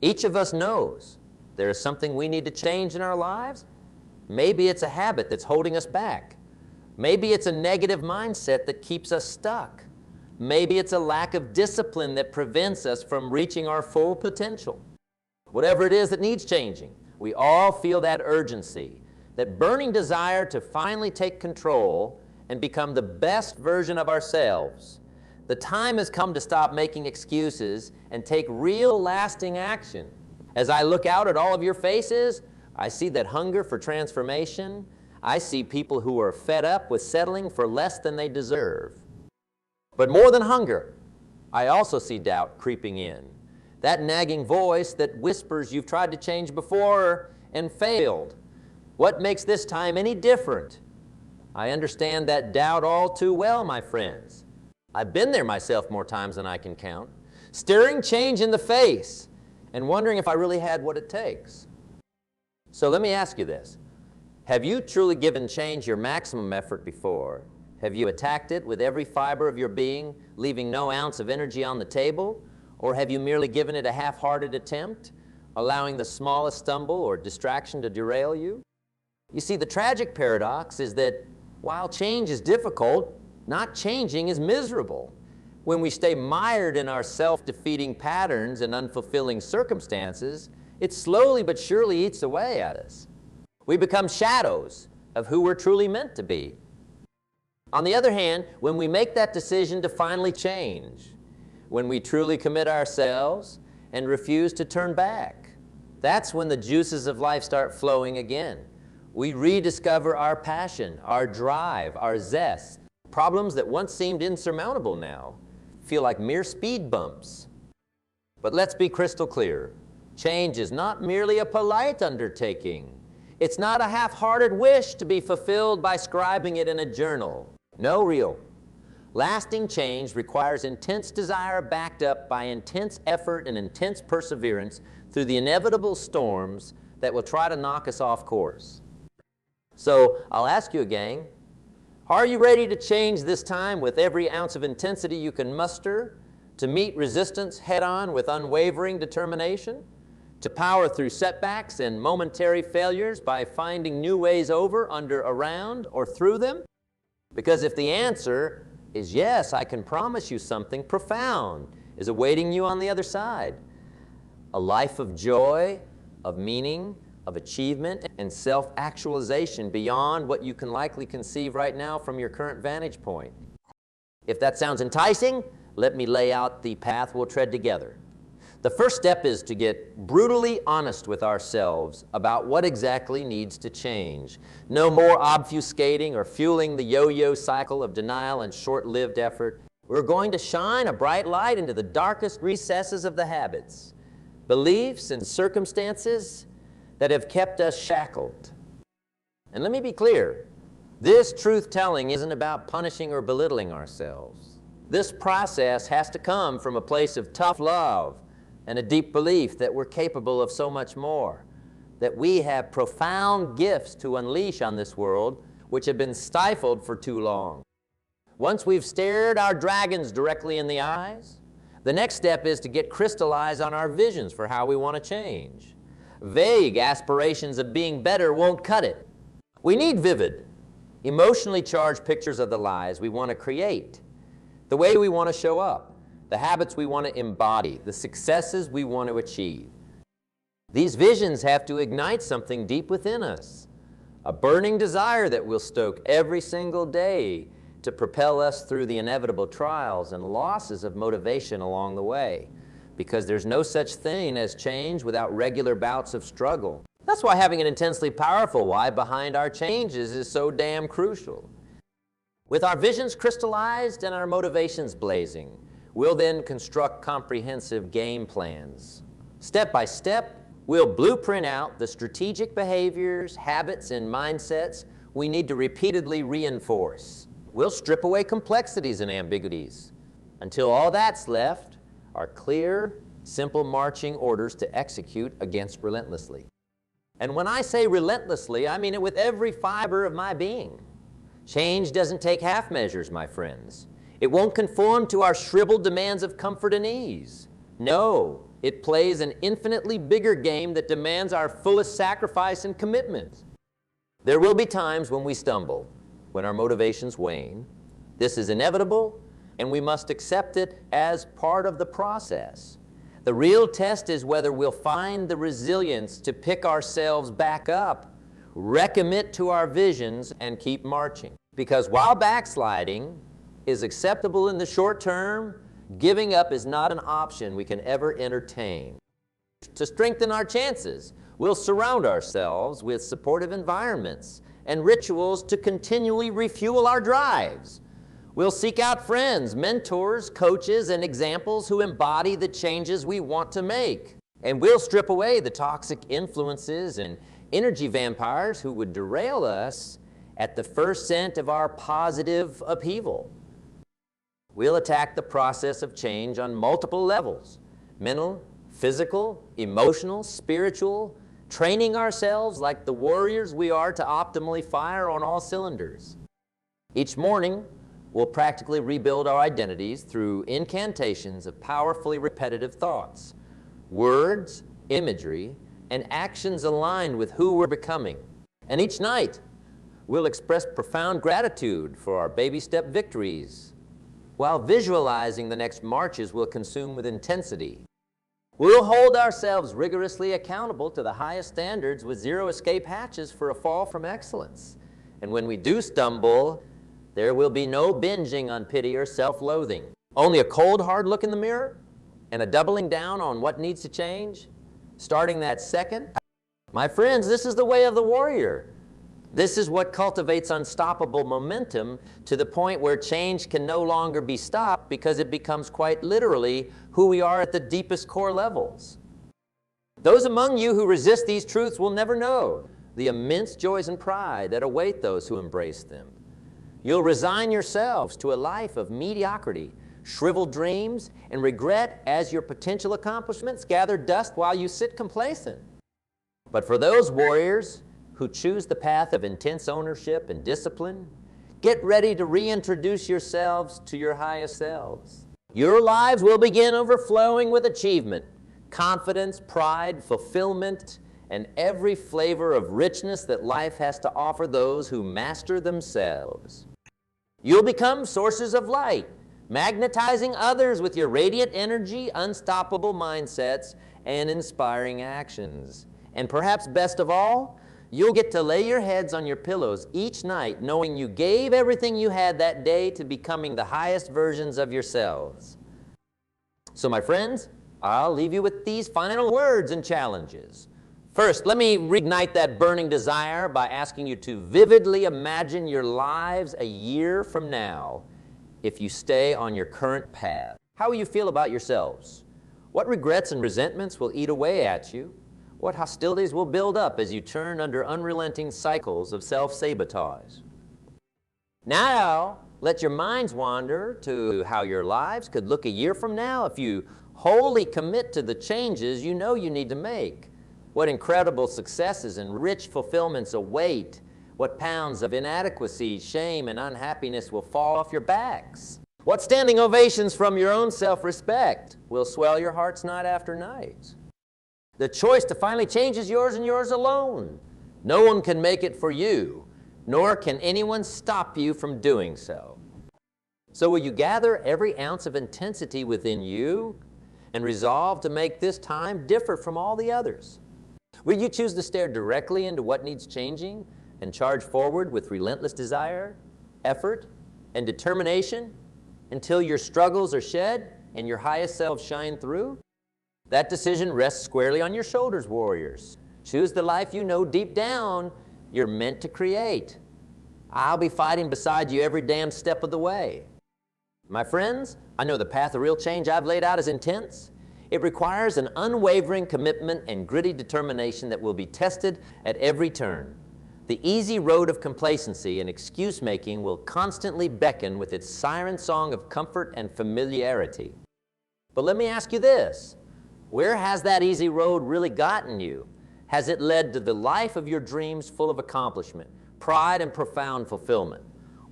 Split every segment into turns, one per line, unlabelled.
Each of us knows there is something we need to change in our lives. Maybe it's a habit that's holding us back. Maybe it's a negative mindset that keeps us stuck. Maybe it's a lack of discipline that prevents us from reaching our full potential. Whatever it is that needs changing, we all feel that urgency, that burning desire to finally take control and become the best version of ourselves. The time has come to stop making excuses and take real lasting action. As I look out at all of your faces, I see that hunger for transformation. I see people who are fed up with settling for less than they deserve. But more than hunger, I also see doubt creeping in. That nagging voice that whispers you've tried to change before and failed. What makes this time any different? I understand that doubt all too well, my friends. I've been there myself more times than I can count, staring change in the face and wondering if I really had what it takes. So let me ask you this. Have you truly given change your maximum effort before? Have you attacked it with every fiber of your being, leaving no ounce of energy on the table? Or have you merely given it a half-hearted attempt, allowing the smallest stumble or distraction to derail you? You see, the tragic paradox is that while change is difficult, not changing is miserable. When we stay mired in our self-defeating patterns and unfulfilling circumstances, it slowly but surely eats away at us. We become shadows of who we're truly meant to be. On the other hand, when we make that decision to finally change, when we truly commit ourselves and refuse to turn back, that's when the juices of life start flowing again. We rediscover our passion, our drive, our zest. Problems that once seemed insurmountable now feel like mere speed bumps. But let's be crystal clear. Change is not merely a polite undertaking. It's not a half-hearted wish to be fulfilled by scribing it in a journal. No, real. Lasting change requires intense desire backed up by intense effort and intense perseverance through the inevitable storms that will try to knock us off course. So I'll ask you, gang, are you ready to change this time with every ounce of intensity you can muster, to meet resistance head-on with unwavering determination, to power through setbacks and momentary failures by finding new ways over, under, around, or through them? Because if the answer is yes, I can promise you something profound is awaiting you on the other side. A life of joy, of meaning, of achievement, and self-actualization beyond what you can likely conceive right now from your current vantage point. If that sounds enticing, let me lay out the path we'll tread together. The first step is to get brutally honest with ourselves about what exactly needs to change. No more obfuscating or fueling the yo-yo cycle of denial and short-lived effort. We're going to shine a bright light into the darkest recesses of the habits, beliefs, and circumstances that have kept us shackled. And let me be clear, this truth-telling isn't about punishing or belittling ourselves. This process has to come from a place of tough love and a deep belief that we're capable of so much more, that we have profound gifts to unleash on this world which have been stifled for too long. Once we've stared our dragons directly in the eyes, the next step is to get crystallized on our visions for how we want to change. Vague aspirations of being better won't cut it. We need vivid, emotionally charged pictures of the lives we want to create, the way we want to show up, the habits we want to embody, the successes we want to achieve. These visions have to ignite something deep within us, a burning desire that we'll stoke every single day to propel us through the inevitable trials and losses of motivation along the way, because there's no such thing as change without regular bouts of struggle. That's why having an intensely powerful why behind our changes is so damn crucial. With our visions crystallized and our motivations blazing, we'll then construct comprehensive game plans. Step by step, we'll blueprint out the strategic behaviors, habits, and mindsets we need to repeatedly reinforce. We'll strip away complexities and ambiguities until all that's left are clear, simple marching orders to execute against relentlessly. And when I say relentlessly, I mean it with every fiber of my being. Change doesn't take half measures, my friends. It won't conform to our shriveled demands of comfort and ease. No, It plays an infinitely bigger game that demands our fullest sacrifice and commitment. There will be times when we stumble, when our motivations wane. This is inevitable, and we must accept it as part of the process. The real test is whether we'll find the resilience to pick ourselves back up, recommit to our visions, and keep marching. Because while backsliding is acceptable in the short term, giving up is not an option we can ever entertain. To strengthen our chances, we'll surround ourselves with supportive environments and rituals to continually refuel our drives. We'll seek out friends, mentors, coaches, and examples who embody the changes we want to make. And we'll strip away the toxic influences and energy vampires who would derail us at the first scent of our positive upheaval. We'll attack the process of change on multiple levels: mental, physical, emotional, spiritual, training ourselves like the warriors we are to optimally fire on all cylinders. Each morning, we'll practically rebuild our identities through incantations of powerfully repetitive thoughts, words, imagery, and actions aligned with who we're becoming. And each night, we'll express profound gratitude for our baby step victories, while visualizing the next marches we'll consume with intensity. We'll hold ourselves rigorously accountable to the highest standards with zero escape hatches for a fall from excellence. And when we do stumble, there will be no binging on pity or self-loathing. Only a cold, hard look in the mirror and a doubling down on what needs to change, starting that second. My friends, this is the way of the warrior. This is what cultivates unstoppable momentum to the point where change can no longer be stopped because it becomes quite literally who we are at the deepest core levels. Those among you who resist these truths will never know the immense joys and pride that await those who embrace them. You'll resign yourselves to a life of mediocrity, shriveled dreams, and regret as your potential accomplishments gather dust while you sit complacent. But for those warriors who choose the path of intense ownership and discipline, get ready to reintroduce yourselves to your highest selves. Your lives will begin overflowing with achievement, confidence, pride, fulfillment, and every flavor of richness that life has to offer those who master themselves. You'll become sources of light, magnetizing others with your radiant energy, unstoppable mindsets, and inspiring actions. And perhaps best of all, you'll get to lay your heads on your pillows each night knowing you gave everything you had that day to becoming the highest versions of yourselves. So my friends, I'll leave you with these final words and challenges. First, let me reignite that burning desire by asking you to vividly imagine your lives a year from now if you stay on your current path. How will you feel about yourselves? What regrets and resentments will eat away at you? What hostilities will build up as you turn under unrelenting cycles of self-sabotage? Now, let your minds wander to how your lives could look a year from now if you wholly commit to the changes you know you need to make. What incredible successes and rich fulfillments await. What pounds of inadequacy, shame, and unhappiness will fall off your backs. What standing ovations from your own self-respect will swell your hearts night after night. The choice to finally change is yours and yours alone. No one can make it for you, nor can anyone stop you from doing so. So will you gather every ounce of intensity within you and resolve to make this time differ from all the others? Will you choose to stare directly into what needs changing and charge forward with relentless desire, effort, and determination until your struggles are shed and your highest selves shine through? That decision rests squarely on your shoulders, warriors. Choose the life you know deep down you're meant to create. I'll be fighting beside you every damn step of the way. My friends, I know the path of real change I've laid out is intense. It requires an unwavering commitment and gritty determination that will be tested at every turn. The easy road of complacency and excuse-making will constantly beckon with its siren song of comfort and familiarity. But let me ask you this. Where has that easy road really gotten you? Has it led to the life of your dreams full of accomplishment, pride, and profound fulfillment?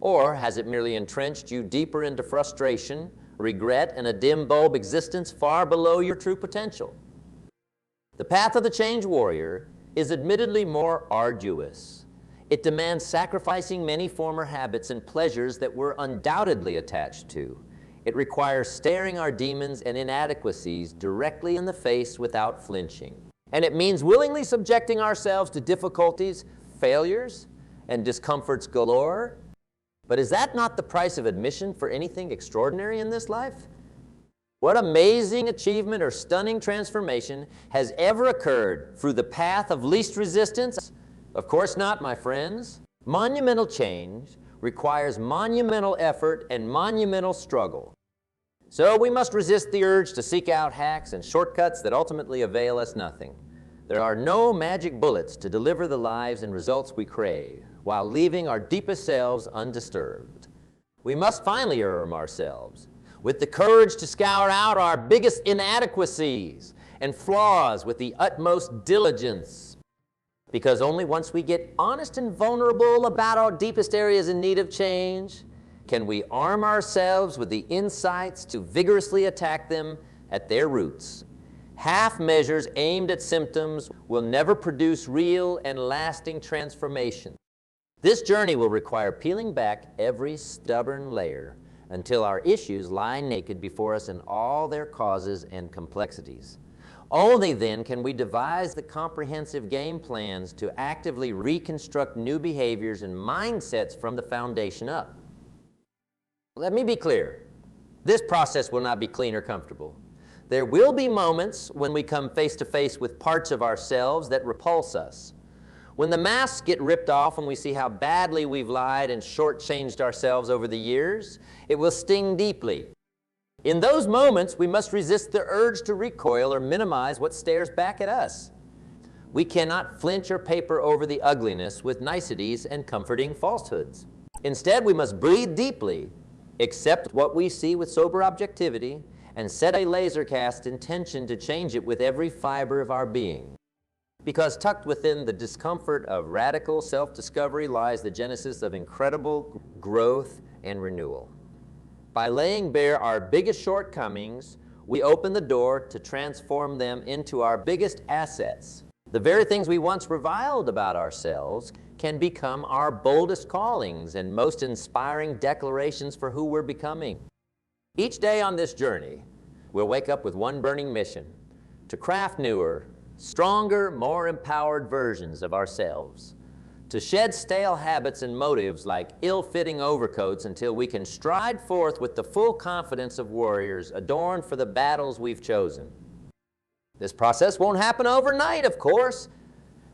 Or has it merely entrenched you deeper into frustration, regret, and a dim bulb existence far below your true potential. The path of the change warrior is admittedly more arduous. It demands sacrificing many former habits and pleasures that we're undoubtedly attached to. It requires staring our demons and inadequacies directly in the face without flinching. And it means willingly subjecting ourselves to difficulties, failures, and discomforts galore. But is that not the price of admission for anything extraordinary in this life? What amazing achievement or stunning transformation has ever occurred through the path of least resistance? Of course not, my friends. Monumental change requires monumental effort and monumental struggle. So we must resist the urge to seek out hacks and shortcuts that ultimately avail us nothing. There are no magic bullets to deliver the lives and results we crave, while leaving our deepest selves undisturbed. We must finally arm ourselves with the courage to scour out our biggest inadequacies and flaws with the utmost diligence. Because only once we get honest and vulnerable about our deepest areas in need of change can we arm ourselves with the insights to vigorously attack them at their roots. Half measures aimed at symptoms will never produce real and lasting transformation. This journey will require peeling back every stubborn layer until our issues lie naked before us in all their causes and complexities. Only then can we devise the comprehensive game plans to actively reconstruct new behaviors and mindsets from the foundation up. Let me be clear, this process will not be clean or comfortable. There will be moments when we come face to face with parts of ourselves that repulse us. When the masks get ripped off and we see how badly we've lied and shortchanged ourselves over the years, it will sting deeply. In those moments, we must resist the urge to recoil or minimize what stares back at us. We cannot flinch or paper over the ugliness with niceties and comforting falsehoods. Instead, we must breathe deeply, accept what we see with sober objectivity, and set a laser-cast intention to change it with every fiber of our being. Because tucked within the discomfort of radical self-discovery lies the genesis of incredible growth and renewal. By laying bare our biggest shortcomings, we open the door to transform them into our biggest assets. The very things we once reviled about ourselves can become our boldest callings and most inspiring declarations for who we're becoming. Each day on this journey, we'll wake up with one burning mission: to craft newer, stronger, more empowered versions of ourselves, to shed stale habits and motives like ill-fitting overcoats until we can stride forth with the full confidence of warriors adorned for the battles we've chosen. This process won't happen overnight, of course.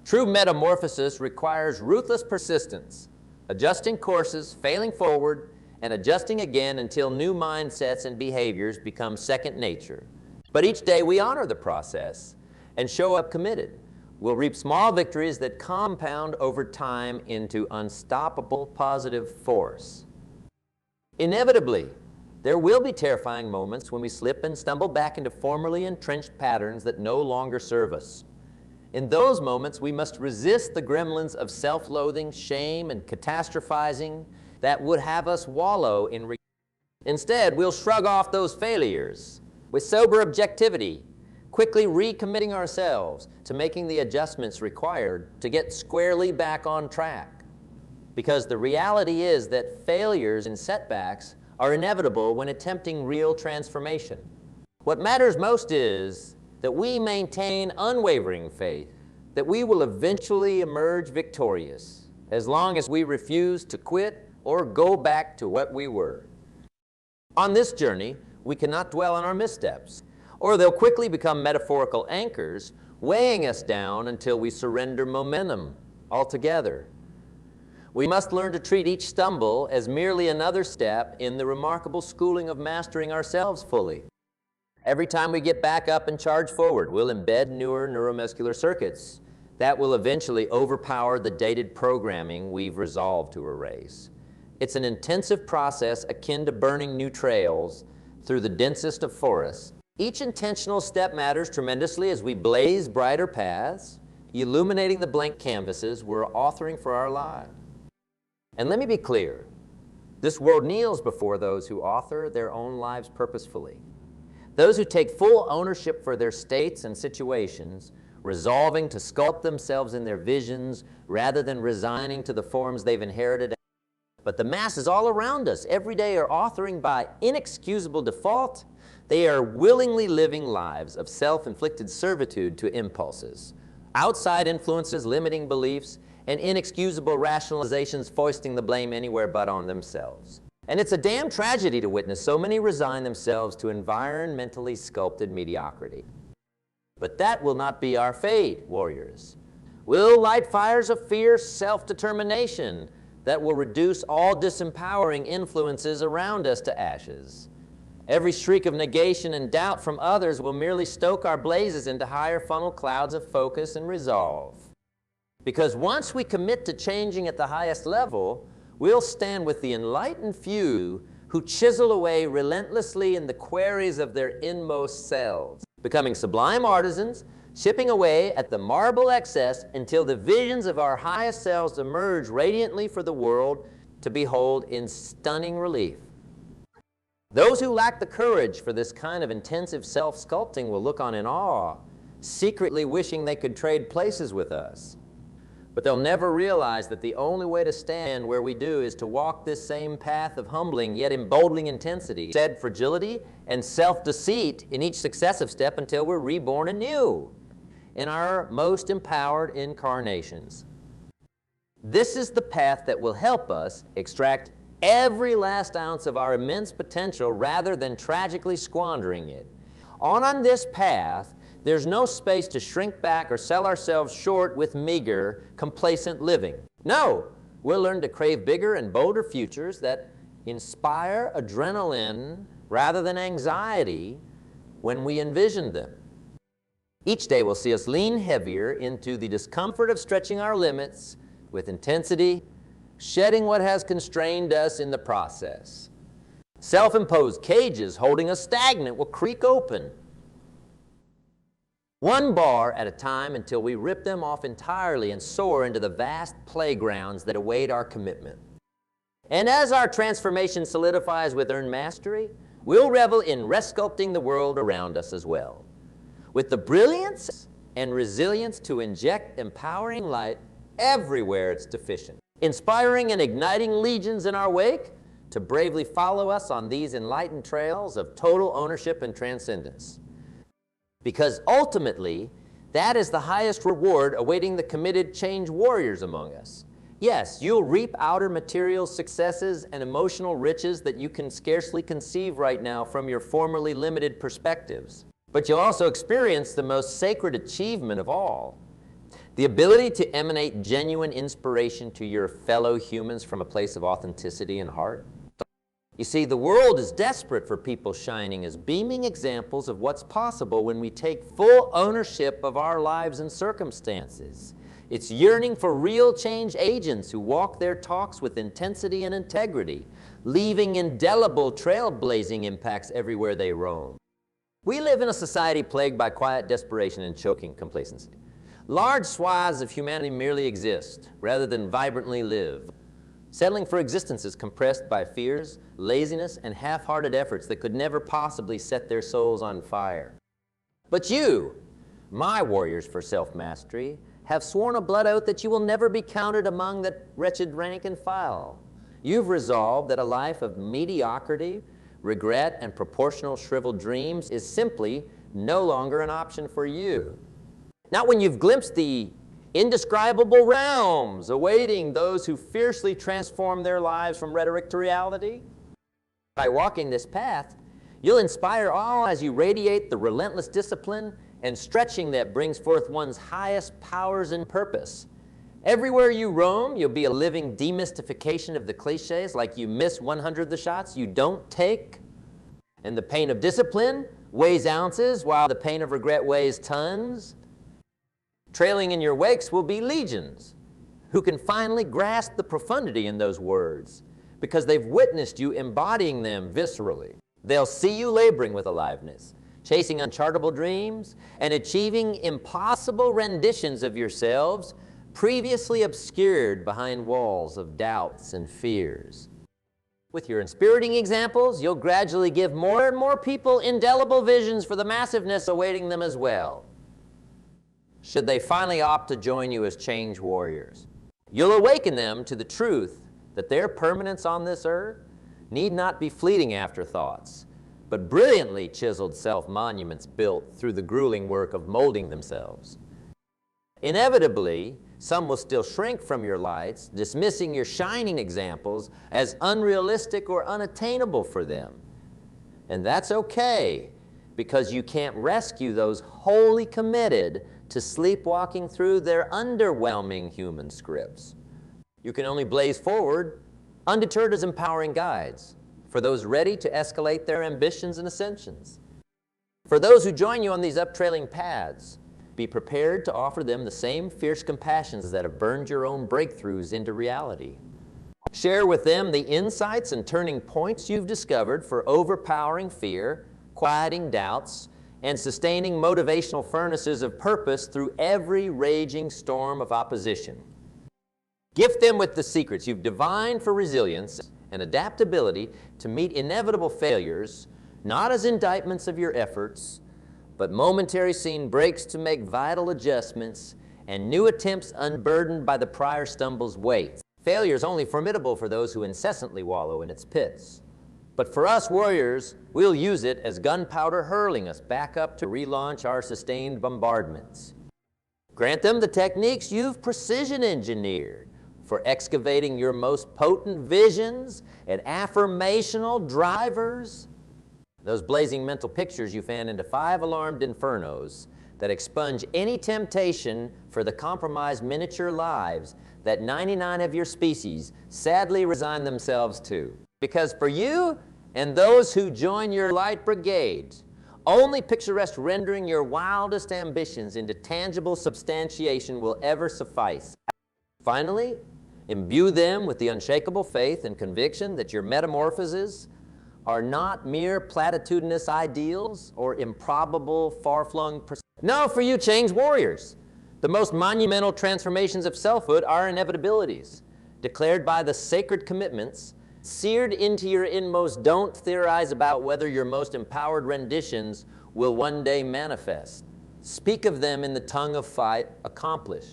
True metamorphosis requires ruthless persistence, adjusting courses, failing forward, and adjusting again until new mindsets and behaviors become second nature. But each day we honor the process and show up committed. We'll reap small victories that compound over time into unstoppable positive force. Inevitably, there will be terrifying moments when we slip and stumble back into formerly entrenched patterns that no longer serve us. In those moments, we must resist the gremlins of self-loathing, shame, and catastrophizing that would have us wallow in regret. Instead, we'll shrug off those failures with sober objectivity, quickly recommitting ourselves to making the adjustments required to get squarely back on track. Because the reality is that failures and setbacks are inevitable when attempting real transformation. What matters most is that we maintain unwavering faith that we will eventually emerge victorious, as long as we refuse to quit or go back to what we were. On this journey, we cannot dwell on our missteps, or they'll quickly become metaphorical anchors, weighing us down until we surrender momentum altogether. We must learn to treat each stumble as merely another step in the remarkable schooling of mastering ourselves fully. Every time we get back up and charge forward, we'll embed newer neuromuscular circuits that will eventually overpower the dated programming we've resolved to erase. It's an intensive process akin to burning new trails through the densest of forests. Each intentional step matters tremendously as we blaze brighter paths, illuminating the blank canvases we're authoring for our lives. And let me be clear, This world kneels before those who author their own lives purposefully. Those who take full ownership for their states and situations, resolving to sculpt themselves in their visions rather than resigning to the forms they've inherited. But the masses all around us every day are authoring by inexcusable default. They are willingly living lives of self-inflicted servitude to impulses, outside influences limiting beliefs, and inexcusable rationalizations foisting the blame anywhere but on themselves. And it's a damn tragedy to witness so many resign themselves to environmentally sculpted mediocrity. But that will not be our fate, warriors. We'll light fires of fierce self-determination that will reduce all disempowering influences around us to ashes. Every shriek of negation and doubt from others will merely stoke our blazes into higher funnel clouds of focus and resolve. Because once we commit to changing at the highest level, we'll stand with the enlightened few who chisel away relentlessly in the quarries of their inmost selves, becoming sublime artisans, chipping away at the marble excess until the visions of our highest selves emerge radiantly for the world to behold in stunning relief. Those who lack the courage for this kind of intensive self-sculpting will look on in awe, secretly wishing they could trade places with us. But they'll never realize that the only way to stand where we do is to walk this same path of humbling yet emboldening intensity, said fragility and self-deceit in each successive step until we're reborn anew in our most empowered incarnations. This is the path that will help us extract every last ounce of our immense potential rather than tragically squandering it. On this path, there's no space to shrink back or sell ourselves short with meager, complacent living. No, we'll learn to crave bigger and bolder futures that inspire adrenaline rather than anxiety when we envision them. Each day will see us lean heavier into the discomfort of stretching our limits with intensity, shedding what has constrained us in the process. Self-imposed cages holding us stagnant will creak open, one bar at a time until we rip them off entirely and soar into the vast playgrounds that await our commitment. And as our transformation solidifies with earned mastery, we'll revel in resculpting the world around us as well, with the brilliance and resilience to inject empowering light everywhere it's deficient, inspiring and igniting legions in our wake to bravely follow us on these enlightened trails of total ownership and transcendence. Because ultimately, that is the highest reward awaiting the committed change warriors among us. Yes, you'll reap outer material successes and emotional riches that you can scarcely conceive right now from your formerly limited perspectives. But you'll also experience the most sacred achievement of all, the ability to emanate genuine inspiration to your fellow humans from a place of authenticity and heart. You see, the world is desperate for people shining as beaming examples of what's possible when we take full ownership of our lives and circumstances. It's yearning for real change agents who walk their talks with intensity and integrity, leaving indelible trailblazing impacts everywhere they roam. We live in a society plagued by quiet desperation and choking complacency. Large swaths of humanity merely exist rather than vibrantly live, settling for existences compressed by fears, laziness, and half-hearted efforts that could never possibly set their souls on fire. But you, my warriors for self-mastery, have sworn a blood oath that you will never be counted among the wretched rank and file. You've resolved that a life of mediocrity, regret, and proportional shriveled dreams is simply no longer an option for you. Not when you've glimpsed the indescribable realms awaiting those who fiercely transform their lives from rhetoric to reality. By walking this path, you'll inspire all as you radiate the relentless discipline and stretching that brings forth one's highest powers and purpose. Everywhere you roam, you'll be a living demystification of the cliches, like you miss 100 of the shots you don't take, and the pain of discipline weighs ounces while the pain of regret weighs tons. Trailing in your wakes will be legions who can finally grasp the profundity in those words because they've witnessed you embodying them viscerally. They'll see you laboring with aliveness, chasing unchartable dreams, and achieving impossible renditions of yourselves previously obscured behind walls of doubts and fears. With your inspiriting examples, you'll gradually give more and more people indelible visions for the massiveness awaiting them as well, should they finally opt to join you as change warriors. You'll awaken them to the truth that their permanence on this earth need not be fleeting afterthoughts, but brilliantly chiseled self-monuments built through the grueling work of molding themselves. Inevitably, some will still shrink from your lights, dismissing your shining examples as unrealistic or unattainable for them. And that's okay, because you can't rescue those wholly committed to sleepwalking through their underwhelming human scripts. You can only blaze forward, undeterred as empowering guides, for those ready to escalate their ambitions and ascensions. For those who join you on these uptrailing paths, be prepared to offer them the same fierce compassions that have burned your own breakthroughs into reality. Share with them the insights and turning points you've discovered for overpowering fear, quieting doubts, and sustaining motivational furnaces of purpose through every raging storm of opposition. Gift them with the secrets you've divined for resilience and adaptability to meet inevitable failures, not as indictments of your efforts, but momentary scene breaks to make vital adjustments and new attempts unburdened by the prior stumble's weight. Failure is only formidable for those who incessantly wallow in its pits. But for us warriors, we'll use it as gunpowder hurling us back up to relaunch our sustained bombardments. Grant them the techniques you've precision engineered for excavating your most potent visions and affirmational drivers. Those blazing mental pictures you fan into 5 alarmed infernos that expunge any temptation for the compromised miniature lives that 99 of your species sadly resign themselves to. Because for you and those who join your light brigades, only picturesque rendering your wildest ambitions into tangible substantiation will ever suffice. Finally, imbue them with the unshakable faith and conviction that your metamorphoses are not mere platitudinous ideals or improbable, far-flung No, for you change warriors, the most monumental transformations of selfhood are inevitabilities, declared by the sacred commitments, seared into your inmost. Don't theorize about whether your most empowered renditions will one day manifest. Speak of them in the tongue of fight, accomplish.